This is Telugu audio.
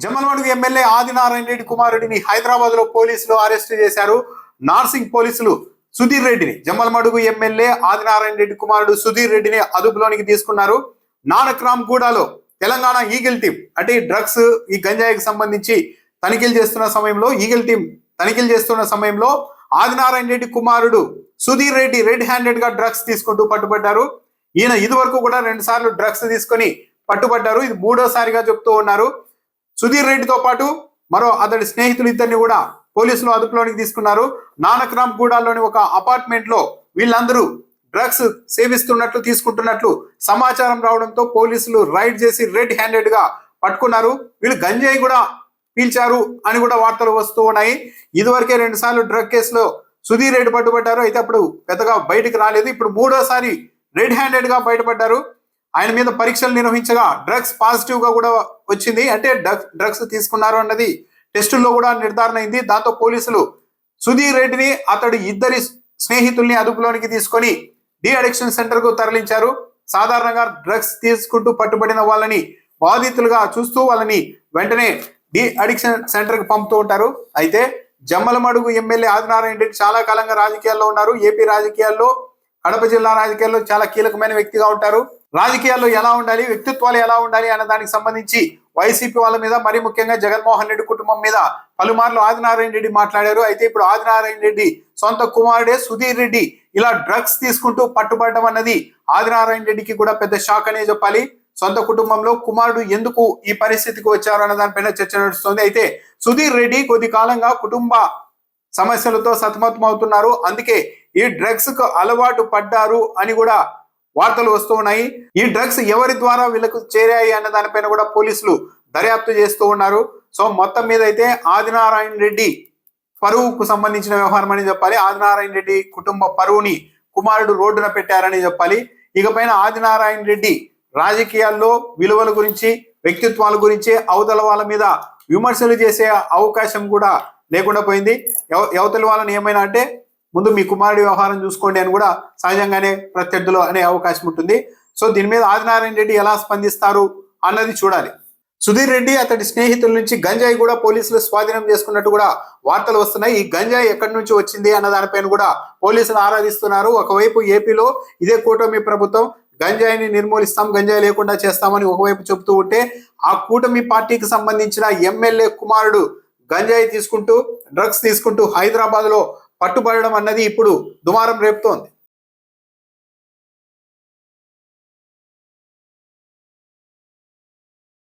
జమ్మలమడుగు ఎమ్మెల్యే ఆదినారాయణ రెడ్డి కుమారుడిని హైదరాబాద్ లో పోలీసులు అరెస్ట్ చేశారు. నార్సింగ్ పోలీసులు సుధీర్ రెడ్డిని, జమ్మలమడుగు ఎమ్మెల్యే ఆదినారాయణ రెడ్డి కుమారుడు సుధీర్ రెడ్డిని అదుపులోనికి తీసుకున్నారు. నానక్రామ్ గూడలో తెలంగాణ ఈగిల్ టీం అంటే ఈ డ్రగ్స్ ఈ గంజాయికి సంబంధించి తనిఖీలు చేస్తున్న సమయంలో ఈగిల్ టీం తనిఖీలు చేస్తున్న సమయంలో ఆదినారాయణ రెడ్డి కుమారుడు సుధీర్ రెడ్డి రెడ్ హ్యాండెడ్ గా డ్రగ్స్ తీసుకుంటూ పట్టుబడ్డారు. ఈయన ఇదివరకు కూడా 2 సార్లు డ్రగ్స్ తీసుకొని పట్టుబడ్డారు. ఇది 3వసారిగా చెప్తూ ఉన్నారు. సుధీర్ రెడ్డితో పాటు మరో అతడి స్నేహితులు ఇద్దరిని కూడా పోలీసులు అదుపులోనికి తీసుకున్నారు. నానక్రామ్ గూడలోని ఒక అపార్ట్మెంట్ లో వీళ్ళందరూ డ్రగ్స్ సేవిస్తున్నట్లు తీసుకుంటున్నట్లు సమాచారం రావడంతో పోలీసులు రైడ్ చేసి రెడ్ హ్యాండెడ్ గా పట్టుకున్నారు. వీళ్ళు గంజాయి కూడా పీల్చారు అని కూడా వార్తలు వస్తూ ఉన్నాయి. ఇదివరకే 2 సార్లు డ్రగ్ కేసులో సుధీర్ రెడ్డి పట్టుబడ్డారు. అయితే అప్పుడు పెద్దగా బయటకు రాలేదు. ఇప్పుడు 3వసారి రెడ్ హ్యాండెడ్ గా బయటపడ్డారు. ఆయన మీద పరీక్షలు నిర్వహించగా డ్రగ్స్ పాజిటివ్ గా కూడా వచ్చింది. అంటే డ్రగ్స్ తీసుకున్నారు అన్నది టెస్టుల్లో కూడా నిర్ధారణ అయింది. దాంతో పోలీసులు సుధీర్ రెడ్డిని అతడి ఇద్దరి స్నేహితుల్ని అదుపులోనికి తీసుకొని డి అడిక్షన్ సెంటర్ కు తరలించారు. సాధారణంగా డ్రగ్స్ తీసుకుంటూ పట్టుబడిన వాళ్ళని బాధితులుగా చూస్తూ వాళ్ళని వెంటనే డి అడిక్షన్ సెంటర్ కు పంపుతూ ఉంటారు. అయితే జమ్మలమడుగు ఎమ్మెల్యే ఆదినారాయణ రెడ్డి చాలా కాలంగా రాజకీయాల్లో ఉన్నారు. ఏపీ రాజకీయాల్లో, కడప జిల్లా రాజకీయాల్లో చాలా కీలకమైన వ్యక్తిగా ఉంటారు. రాజకీయాల్లో ఎలా ఉండాలి, వ్యక్తిత్వాలు ఎలా ఉండాలి అన్న దానికి సంబంధించి వైసీపీ వాళ్ళ మీద, మరీ ముఖ్యంగా జగన్మోహన్ రెడ్డి కుటుంబం మీద పలుమార్లు ఆదినారాయణ రెడ్డి మాట్లాడారు. అయితే ఇప్పుడు ఆదినారాయణ రెడ్డి సొంత కుమారుడే సుధీర్ రెడ్డి ఇలా డ్రగ్స్ తీసుకుంటూ పట్టుబడడం అన్నది ఆదినారాయణ రెడ్డికి కూడా పెద్ద షాక్ అనే చెప్పాలి. సొంత కుటుంబంలో కుమారుడు ఎందుకు ఈ పరిస్థితికి వచ్చారు అన్న దానిపైన చర్చ నడుస్తుంది. అయితే సుధీర్ రెడ్డి కొద్ది కాలంగా కుటుంబ సమస్యలతో సతమతం అవుతున్నారు. అందుకే ఈ డ్రగ్స్ కు అలవాటు పడ్డారు అని కూడా వార్తలు వస్తూ ఉన్నాయి. ఈ డ్రగ్స్ ఎవరి ద్వారా వీళ్ళకు చేరాయి అన్న దానిపైన కూడా పోలీసులు దర్యాప్తు చేస్తూ ఉన్నారు. సో మొత్తం మీద అయితే ఆదినారాయణ రెడ్డి పరువుకు సంబంధించిన వ్యవహారం అని చెప్పాలి. ఆదినారాయణ రెడ్డి కుటుంబ పరువుని కుమారుడు రోడ్డున పెట్టారని చెప్పాలి. ఇకపైన ఆదినారాయణ రెడ్డి రాజకీయాల్లో విలువల గురించి, వ్యక్తిత్వాల గురించి అవతల వాళ్ళ మీద విమర్శలు చేసే అవకాశం కూడా లేకుండా పోయింది. అవతల వాళ్ళని ఏమైనా అంటే ముందు మీ కుమారుడి వ్యవహారం చూసుకోండి అని కూడా సహజంగానే ప్రత్యర్థులు అనే అవకాశం ఉంటుంది. సో దీని మీద ఆదినారాయణ రెడ్డి ఎలా స్పందిస్తారు అన్నది చూడాలి. సుధీర్ రెడ్డి అతడి స్నేహితుల నుంచి గంజాయి కూడా పోలీసులు స్వాధీనం చేసుకున్నట్టు కూడా వార్తలు వస్తున్నాయి. ఈ గంజాయి ఎక్కడి నుంచి వచ్చింది అన్న దానిపైన కూడా పోలీసులు ఆరాధిస్తున్నారు. ఒకవైపు ఏపీలో ఇదే కూటమి ప్రభుత్వం గంజాయిని నిర్మూలిస్తాం, గంజాయి లేకుండా చేస్తామని ఒకవైపు చెబుతూ ఉంటే, ఆ కూటమి పార్టీకి సంబంధించిన ఎమ్మెల్యే కుమారుడు గంజాయి తీసుకుంటూ డ్రగ్స్ తీసుకుంటూ హైదరాబాద్ లో పట్టుబడడం అన్నది ఇప్పుడు దుమారం రేపుతోంది.